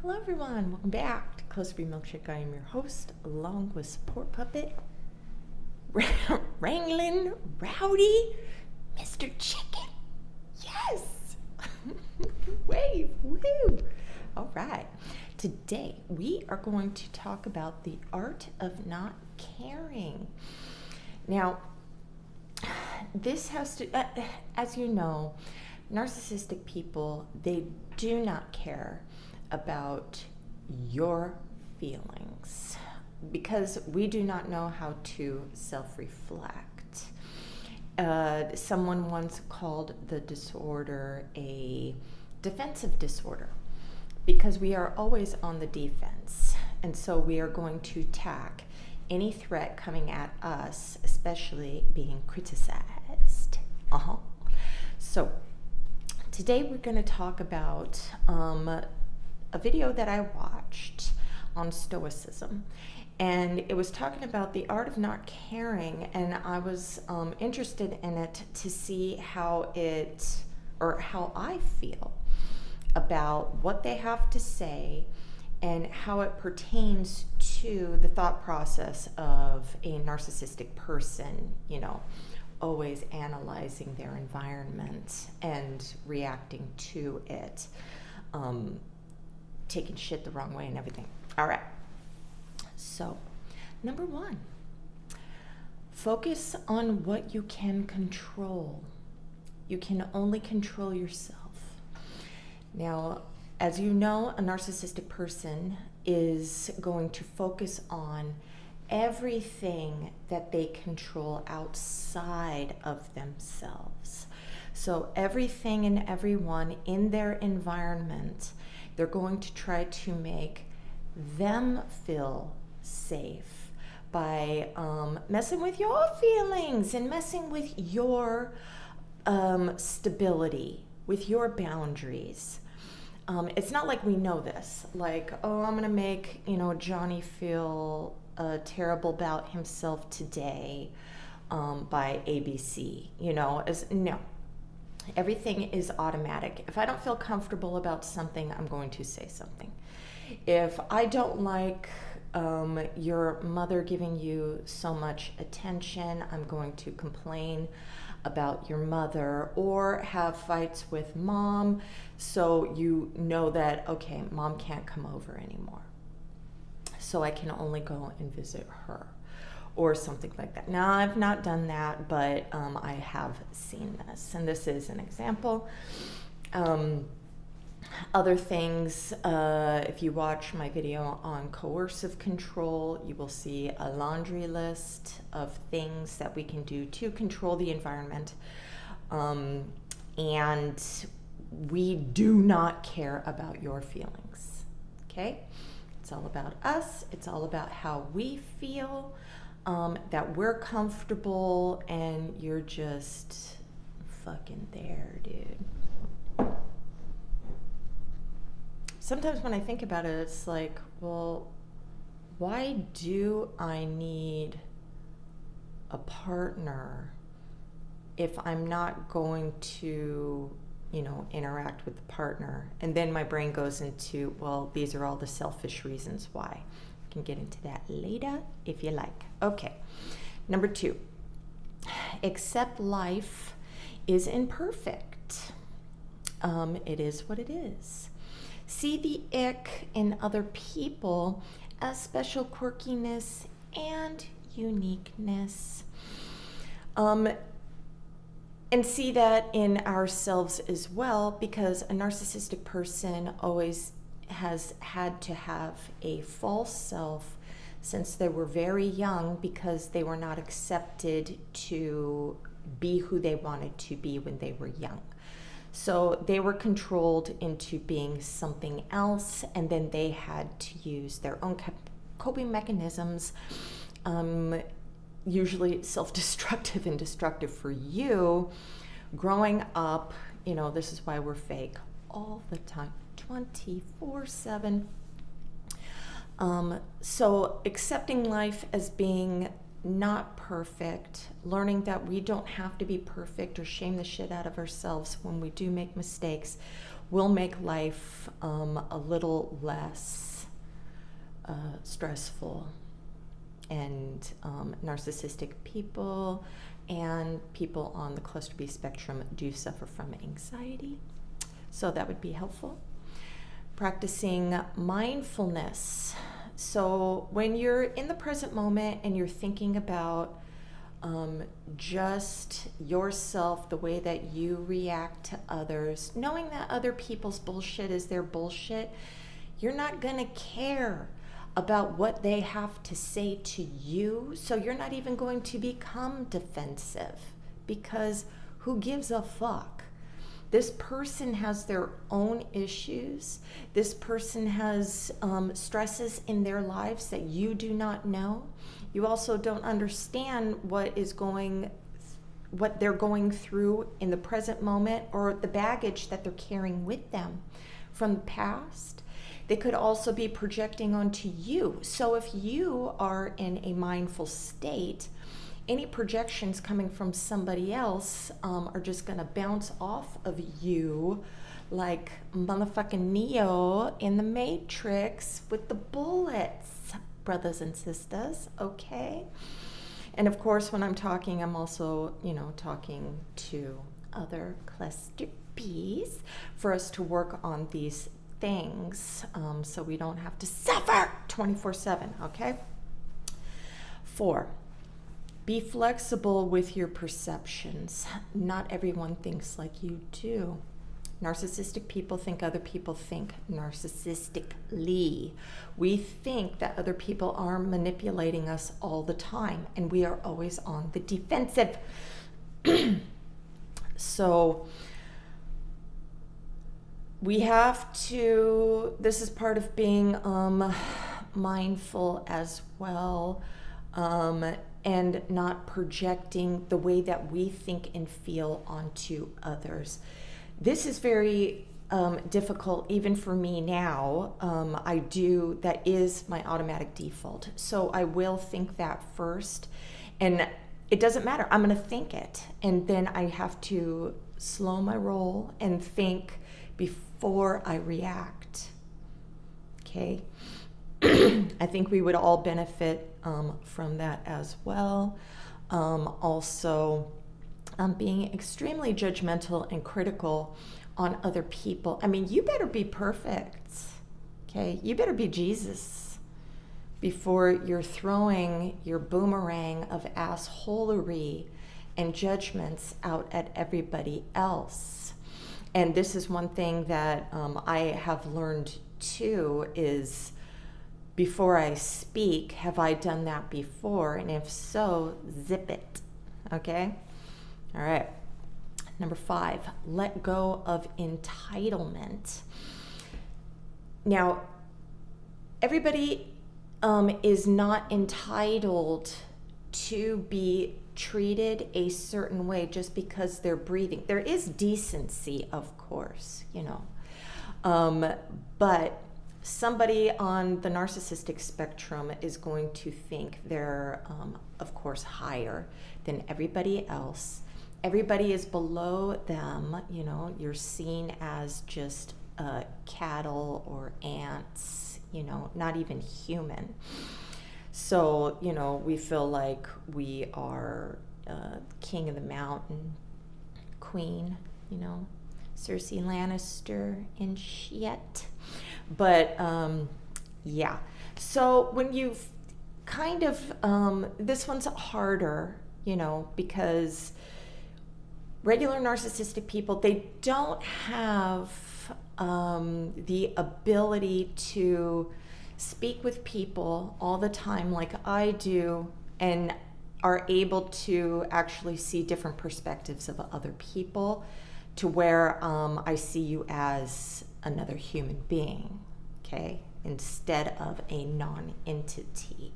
Hello everyone, welcome back to clusterbmilkshake. I am your host, along with support puppet, wrangling rowdy Mr. Chicken. Yes! Wave, woo! All right, today we are going to talk about the art of not caring. Now, this has to, as you know, narcissistic people, they do not care about your feelings because we do not know how to self-reflect. Someone once called the disorder a defensive disorder because we are always on the defense, and so we are going to attack any threat coming at us, especially being criticized. So today we're going to talk about a video that I watched on Stoicism, and it was talking about the art of not caring, and I was interested in it to see how I feel about what they have to say and how it pertains to the thought process of a narcissistic person, always analyzing their environment and reacting to it. Taking shit the wrong way and everything. All right. So, number one, focus on what you can control. You can only control yourself. Now, as you know, a narcissistic person is going to focus on everything that they control outside of themselves. So everything and everyone in their environment, they're going to try to make them feel safe by messing with your feelings and messing with your stability, with your boundaries. It's not like we know this, like, I'm going to make, Johnny feel terrible about himself today by ABC, no. Everything is automatic. If I don't feel comfortable about something, I'm going to say something. If I don't like your mother giving you so much attention, I'm going to complain about your mother or have fights with mom, so you know that, okay, mom can't come over anymore, so I can only go and visit her, or something like that. Now, I've not done that, but I have seen this, and this is an example. Other things, if you watch my video on coercive control, you will see a laundry list of things that we can do to control the environment. And we do not care about your feelings, okay? It's all about us. It's all about how we feel. That we're comfortable, and you're just fucking there, dude. Sometimes when I think about it, it's like, well, why do I need a partner if I'm not going to, interact with the partner? And then my brain goes into, well, these are all the selfish reasons why. Can get into that later if you like. Okay, number two, accept life is imperfect. It is what it is. See the ick in other people as special quirkiness and uniqueness. And see that in ourselves as well, because a narcissistic person always has had to have a false self since they were very young, because they were not accepted to be who they wanted to be when they were young. So they were controlled into being something else, and then they had to use their own coping mechanisms, usually self-destructive and destructive for you. Growing up, this is why we're fake all the time. 24/7. So accepting life as being not perfect, learning that we don't have to be perfect or shame the shit out of ourselves when we do make mistakes, will make life a little less stressful. And narcissistic people and people on the cluster B spectrum do suffer from anxiety. So that would be helpful. Practicing mindfulness. So when you're in the present moment and you're thinking about just yourself, the way that you react to others, knowing that other people's bullshit is their bullshit, you're not going to care about what they have to say to you. So you're not even going to become defensive, because who gives a fuck? This person has their own issues. This person has stresses in their lives that you do not know. You also don't understand what they're going through in the present moment, or the baggage that they're carrying with them from the past. They could also be projecting onto you. So if you are in a mindful state, any projections coming from somebody else are just gonna bounce off of you like motherfucking Neo in the Matrix with the bullets, brothers and sisters, okay? And of course, when I'm talking, I'm also, talking to other cluster Bs for us to work on these things, so we don't have to suffer 24/7, okay? 4, be flexible with your perceptions. Not everyone thinks like you do. Narcissistic people think other people think narcissistically. We think that other people are manipulating us all the time, and we are always on the defensive. So we have to, this is part of being mindful as well, and not projecting the way that we think and feel onto others. This is very difficult even for me now. That is my automatic default. So I will think that first, and it doesn't matter. I'm going to think it, and then I have to slow my roll and think before I react. Okay? I think we would all benefit from that as well. Also, being extremely judgmental and critical on other people. I mean, you better be perfect, okay? You better be Jesus before you're throwing your boomerang of assholery and judgments out at everybody else. And this is one thing that I have learned too, is before I speak, have I done that before? And if so, zip it, okay? All right. Number 5, let go of entitlement. Now, everybody is not entitled to be treated a certain way just because they're breathing. There is decency, of course, but somebody on the narcissistic spectrum is going to think they're, of course, higher than everybody else. Everybody is below them. You're seen as just cattle or ants, not even human. So, we feel like we are king of the mountain, queen, Cersei Lannister and shit. But, yeah. So when you've kind of, this one's harder, because regular narcissistic people, they don't have the ability to speak with people all the time like I do, and are able to actually see different perspectives of other people, to where I see you as another human being, okay, instead of a non-entity.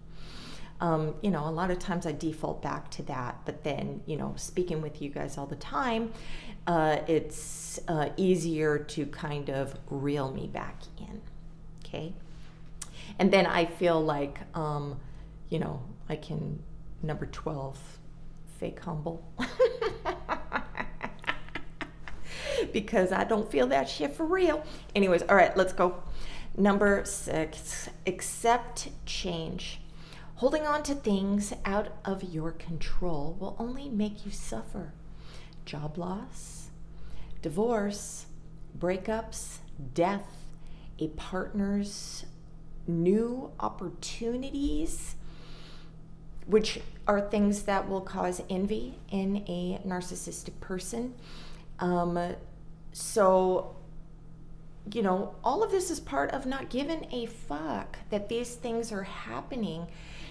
A lot of times I default back to that, but then, speaking with you guys all the time, it's easier to kind of reel me back in, okay? And then I feel like, I can, number 12, fake humble. because I don't feel that shit for real. Anyways, all right, let's go. Number 6, accept change. Holding on to things out of your control will only make you suffer. Job loss, divorce, breakups, death, a partner's new opportunities, which are things that will cause envy in a narcissistic person. So, all of this is part of not giving a fuck that these things are happening.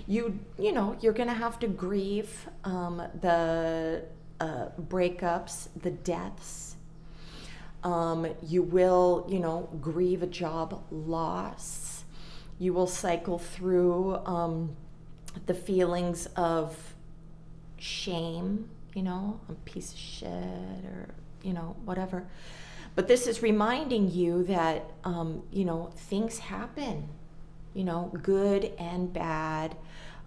You're going to have to grieve the breakups, the deaths. You will, grieve a job loss. You will cycle through the feelings of shame, I'm a piece of shit or, whatever. But this is reminding you that, things happen, good and bad.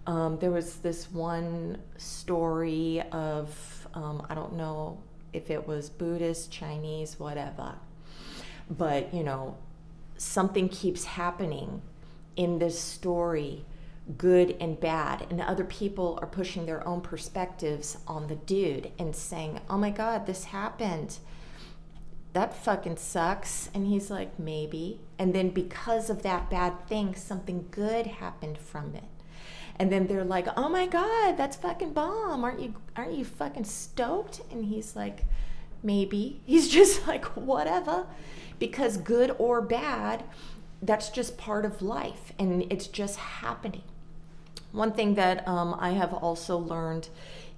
There was this one story of, I don't know if it was Buddhist, Chinese, whatever. But, something keeps happening in this story, good and bad. And other people are pushing their own perspectives on the dude and saying, oh my God, this happened. That fucking sucks. And he's like, maybe. And then because of that bad thing, something good happened from it. And then they're like, oh my God, that's fucking bomb. Aren't you fucking stoked? And he's like, maybe. He's just like, whatever. Because good or bad, that's just part of life. And it's just happening. One thing that I have also learned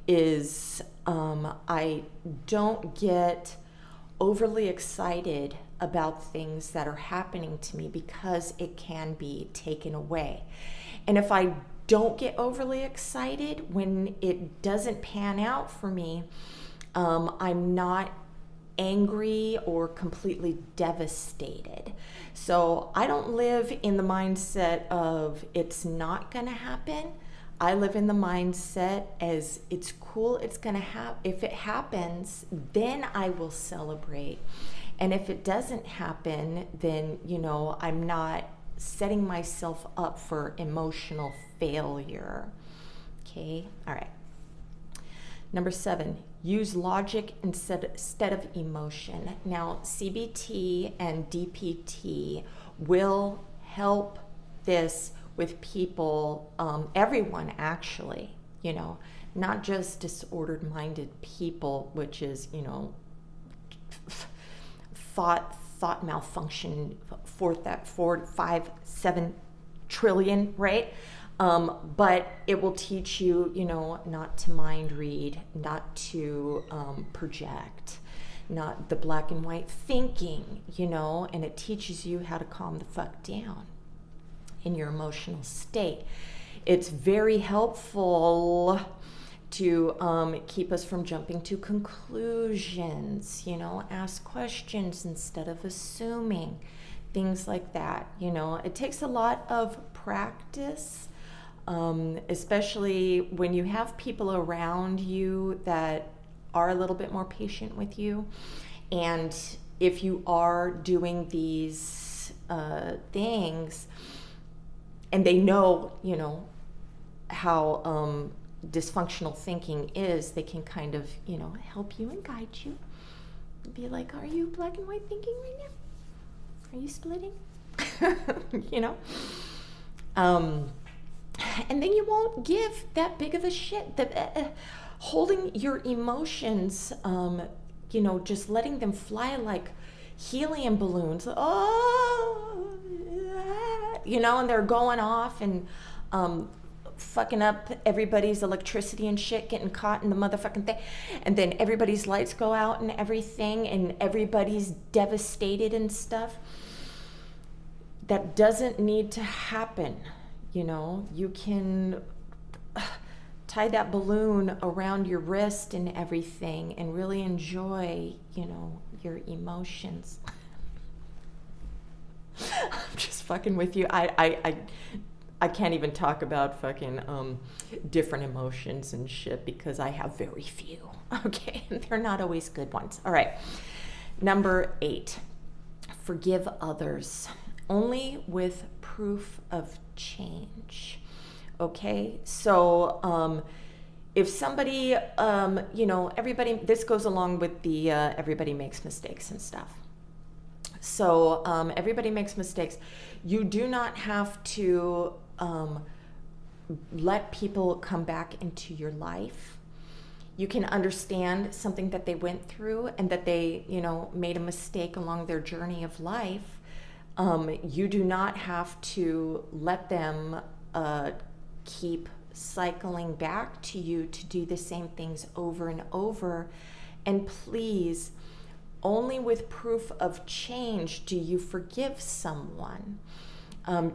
is I don't get overly excited about things that are happening to me because it can be taken away. And if I don't get overly excited when it doesn't pan out for me, I'm not angry or completely devastated. So I don't live in the mindset of it's not going to happen. I live in the mindset as it's cool, it's going to happen. If it happens, then I will celebrate. And if it doesn't happen, then, I'm not setting myself up for emotional failure. Okay, all right. Number 7, use logic instead of emotion. Now, CBT and DPT will help this with people, everyone actually, not just disordered minded people, which is, thought malfunction for 5-7 trillion, right? But it will teach you, not to mind read, not to project, not the black and white thinking, and it teaches you how to calm the fuck down in your emotional state. It's very helpful to keep us from jumping to conclusions, ask questions instead of assuming, things like that. It takes a lot of practice, especially when you have people around you that are a little bit more patient with you. And if you are doing these things and they know, how dysfunctional thinking is, they can kind of, help you and guide you. Be like, are you black and white thinking right now? Are you splitting? And then you won't give that big of a shit. Holding your emotions, just letting them fly like helium balloons. Oh, and they're going off and fucking up everybody's electricity and shit, getting caught in the motherfucking thing. And then everybody's lights go out and everything, and everybody's devastated and stuff. That doesn't need to happen. You can tie that balloon around your wrist and everything and really enjoy, your emotions. I'm just fucking with you. I can't even talk about fucking different emotions and shit because I have very few. Okay, and they're not always good ones. All right. Number 8, forgive others only with proof of change. Okay, so if somebody, everybody, this goes along with the everybody makes mistakes and stuff. So everybody makes mistakes. You do not have to let people come back into your life. You can understand something that they went through and that they, made a mistake along their journey of life. You do not have to let them keep cycling back to you to do the same things over and over. And please, only with proof of change do you forgive someone.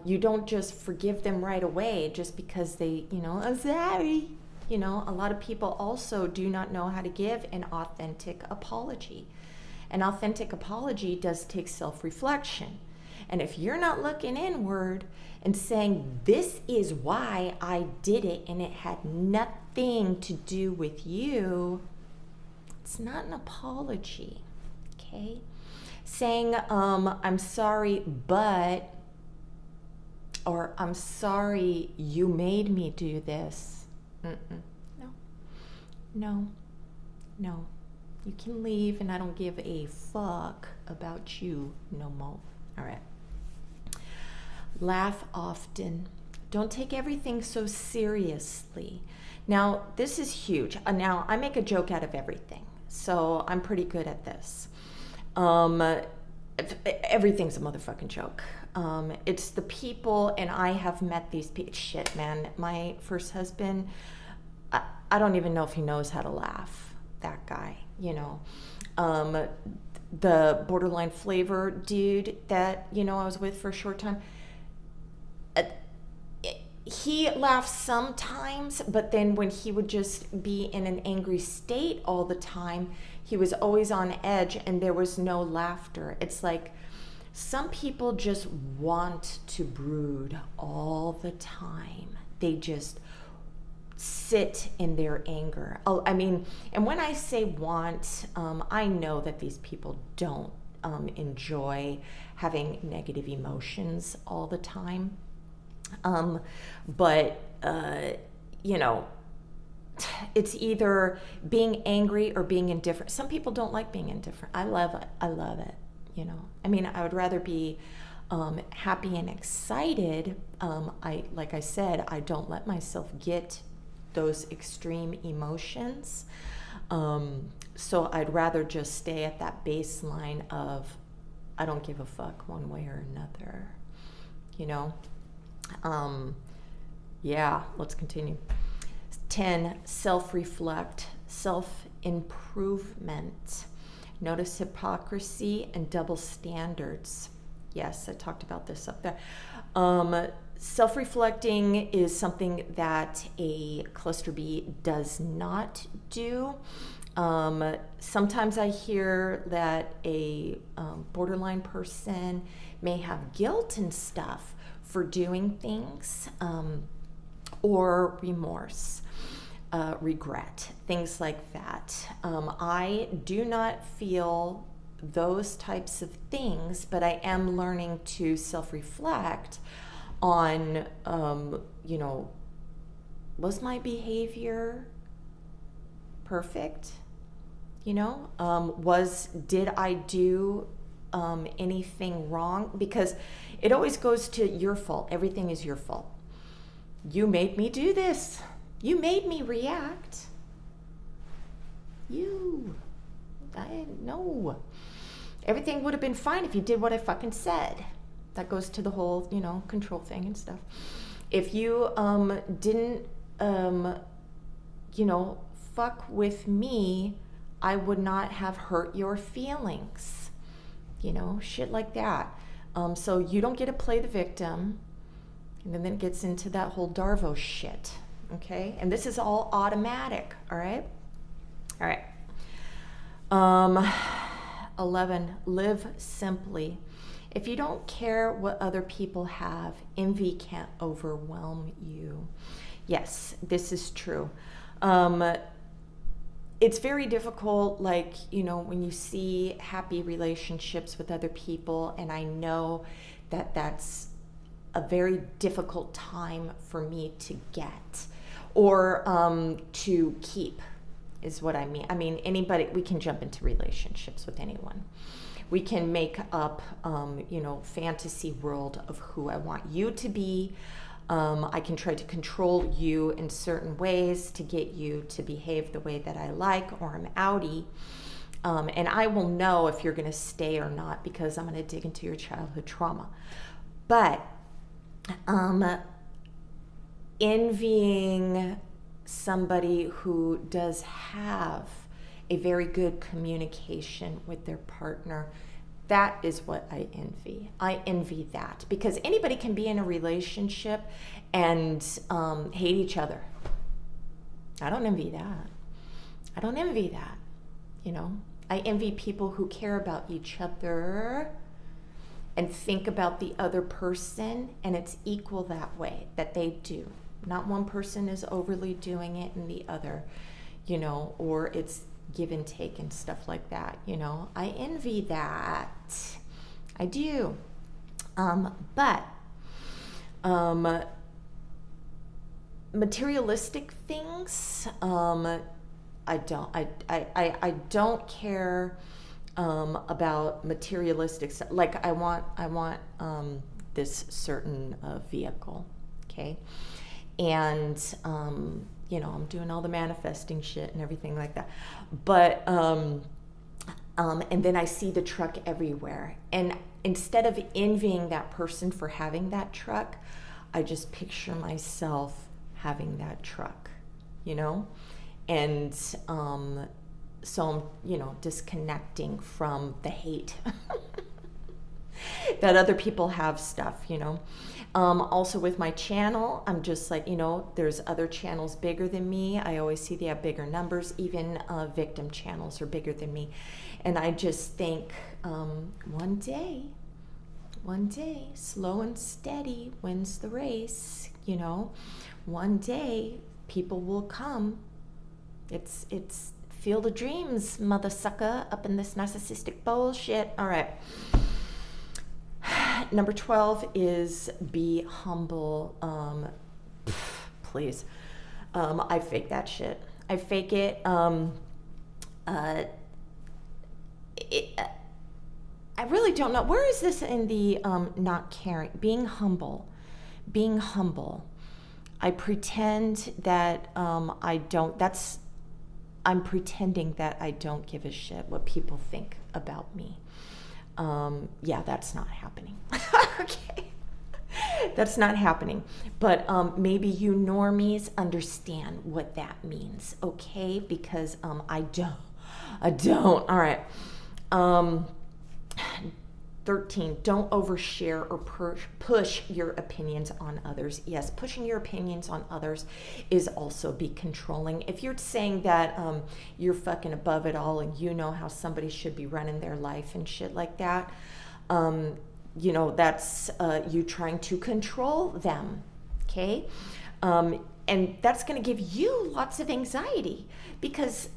You don't just forgive them right away just because they, I'm sorry. A lot of people also do not know how to give an authentic apology. An authentic apology does take self-reflection. And if you're not looking inward and saying, this is why I did it and it had nothing to do with you, it's not an apology, okay? Saying, I'm sorry, but, or I'm sorry you made me do this. No. You can leave and I don't give a fuck about you no more. All right. Laugh often. Don't take everything so seriously. Now, this is huge. Now, I make a joke out of everything, so I'm pretty good at this. Everything's a motherfucking joke. It's the people, and I have met these people. Shit, man. My first husband, I don't even know if he knows how to laugh. That guy, the borderline flavor dude that, I was with for a short time. He laughs sometimes, but then when he would just be in an angry state all the time, he was always on edge and there was no laughter. It's like some people just want to brood all the time. They just sit in their anger. And when I say want, I know that these people don't enjoy having negative emotions all the time. But it's either being angry or being indifferent. Some people don't like being indifferent. I love it. I would rather be happy and excited. Like I said, I don't let myself get those extreme emotions. So I'd rather just stay at that baseline of I don't give a fuck one way or another. Let's continue. 10, self-reflect, self-improvement. Notice hypocrisy and double standards. Yes, I talked about this up there. Self-reflecting is something that a cluster B does not do. Sometimes I hear that a borderline person may have guilt and stuff for doing things, or remorse, regret, things like that. I do not feel those types of things, but I am learning to self-reflect on, was my behavior perfect? Did I do anything wrong? Because it always goes to your fault. Everything is your fault. You made me do this. You made me react. I know. Everything would have been fine if you did what I fucking said. That goes to the whole, control thing and stuff. If you didn't, fuck with me, I would not have hurt your feelings. Shit like that. So you don't get to play the victim. And then it gets into that whole Darvo shit. Okay? And this is all automatic. All right? All right. 11, live simply. If you don't care what other people have, envy can't overwhelm you. Yes, this is true. it's very difficult, like, when you see happy relationships with other people, and I know that that's a very difficult time for me to get or to keep, is what I mean. I mean, anybody, we can jump into relationships with anyone. We can make up, fantasy world of who I want you to be. I can try to control you in certain ways to get you to behave the way that I like, or I'm outie. And I will know if you're going to stay or not, because I'm going to dig into your childhood trauma. But envying somebody who does have a very good communication with their partner, that is what I envy. I envy that, because anybody can be in a relationship and hate each other. I don't envy that. I don't envy that. I envy people who care about each other and think about the other person, and it's equal that way, that they do. Not one person is overly doing it and the other, or it's give and take and stuff like that. I envy that. I do. But materialistic things, I don't care about materialistic stuff. Like I want this certain vehicle, okay? And I'm doing all the manifesting shit and everything like that. But and then I see the truck everywhere. And instead of envying that person for having that truck, I just picture myself having that truck, And so I'm, disconnecting from the hate that other people have stuff, Also with my channel, I'm just like, there's other channels bigger than me. I always see they have bigger numbers. Even victim channels are bigger than me. And I just think one day, slow and steady wins the race, One day, people will come. It's field of dreams, mother sucker, up in this narcissistic bullshit. All right. Number 12 is be humble. Please. I fake that shit. I fake it. I really don't know. Where is this in the not caring? Being humble. Being humble. I pretend that I don't. I'm pretending that I don't give a shit what people think about me. Yeah, that's not happening. Okay. That's not happening. But maybe you normies understand what that means, okay? Because I don't. All right. 13, don't overshare or push your opinions on others. Yes, pushing your opinions on others is also be controlling. If you're saying that you're fucking above it all and you know how somebody should be running their life and shit like that, that's you trying to control them, okay? And that's going to give you lots of anxiety because,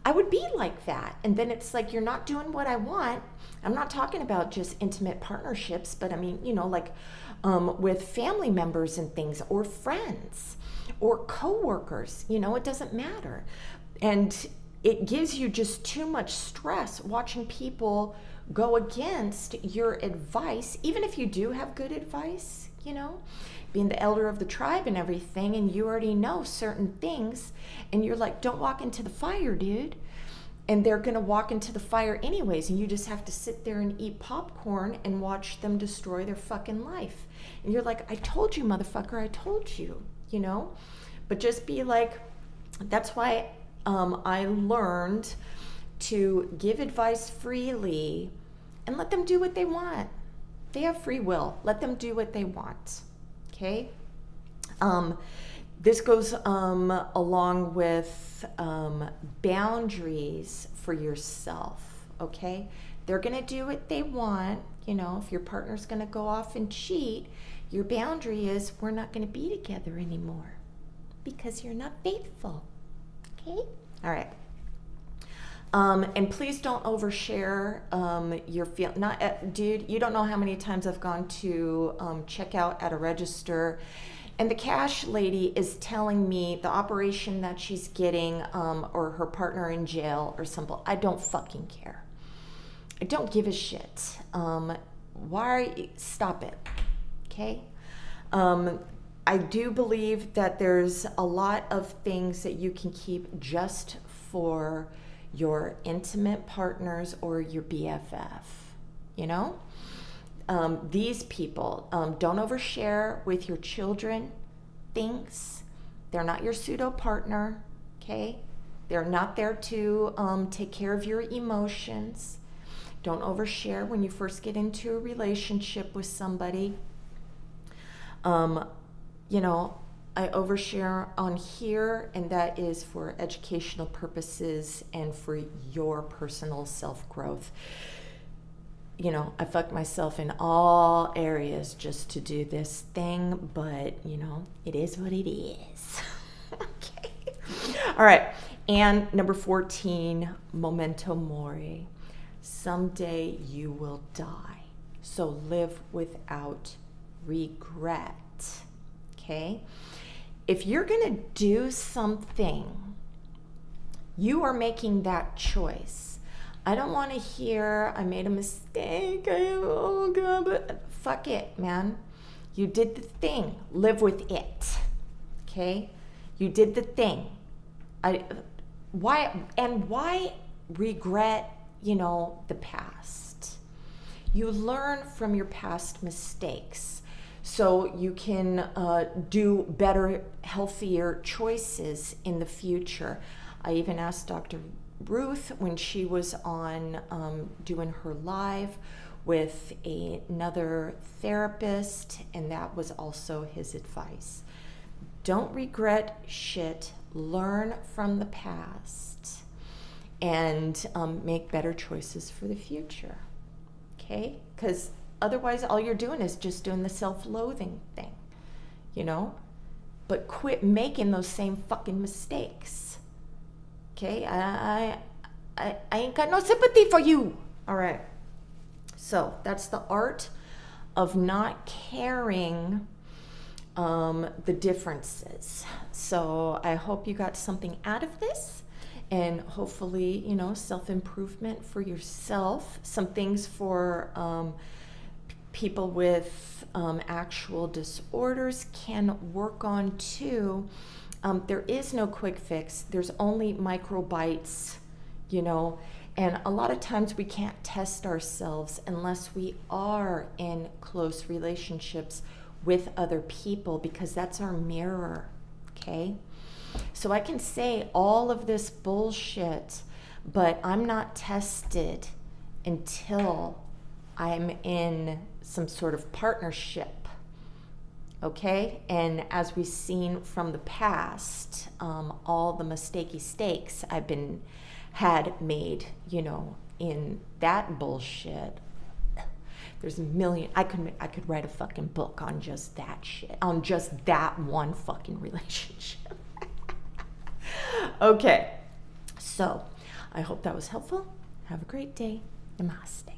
I would be like that. And then it's like, you're not doing what I want. I'm not talking about just intimate partnerships, but I mean, with family members and things, or friends, or coworkers, it doesn't matter. And it gives you just too much stress watching people go against your advice, even if you do have good advice, being the elder of the tribe and everything, and you already know certain things, and you're like, don't walk into the fire, dude. And they're going to walk into the fire anyways, and you just have to sit there and eat popcorn and watch them destroy their fucking life. And you're like, I told you, motherfucker, I told you, But just be like, that's why I learned to give advice freely and let them do what they want. They have free will. Let them do what they want. Okay? This goes along with boundaries for yourself. Okay? They're going to do what they want. If your partner's going to go off and cheat, your boundary is, we're not going to be together anymore because you're not faithful. Okay? All right. And please don't overshare your feel. Not, dude. You don't know how many times I've gone to check out at a register, and the cash lady is telling me the operation that she's getting, or her partner in jail or something. I don't fucking care. I don't give a shit. Stop it? Okay. I do believe that there's a lot of things that you can keep just for your intimate partners or your BFF, you know? These people, don't overshare with your children things. They're not your pseudo partner, okay? They're not there to take care of your emotions. Don't overshare when you first get into a relationship with somebody. You know, I overshare on here, and that is for educational purposes and for your personal self-growth. You know, I fucked myself in all areas just to do this thing, but, you know, it is what it is. Okay. All right. And number 14, memento mori. Someday you will die. So live without regret. Okay? If you're going to do something, you are making that choice. I don't want to hear, I made a mistake. Oh God, but fuck it, man. You did the thing. Live with it. Okay? You did the thing. Why regret, you know, the past? You learn from your past mistakes so you can do better, healthier choices in the future. I even asked Dr. Ruth when she was on doing her live with another therapist, and that was also his advice. Don't regret shit. Learn from the past and make better choices for the future. Okay? Because otherwise all you're doing is just doing the self-loathing thing, you know? But quit making those same fucking mistakes. Okay? I ain't got no sympathy for you. All right. So that's the art of not caring the differences. So I hope you got something out of this, and hopefully, you know, self-improvement for yourself, some things for people with actual disorders can work on too. There is no quick fix. There's only micro bites, you know, and a lot of times we can't test ourselves unless we are in close relationships with other people, because that's our mirror, okay? So I can say all of this bullshit, but I'm not tested until I'm in some sort of partnership, okay? And as we've seen from the past, all the mistakes I've had made, you know, in that bullshit. There's a million. I could write a fucking book on just that shit, on just that one fucking relationship. Okay, so I hope that was helpful. Have a great day. Namaste.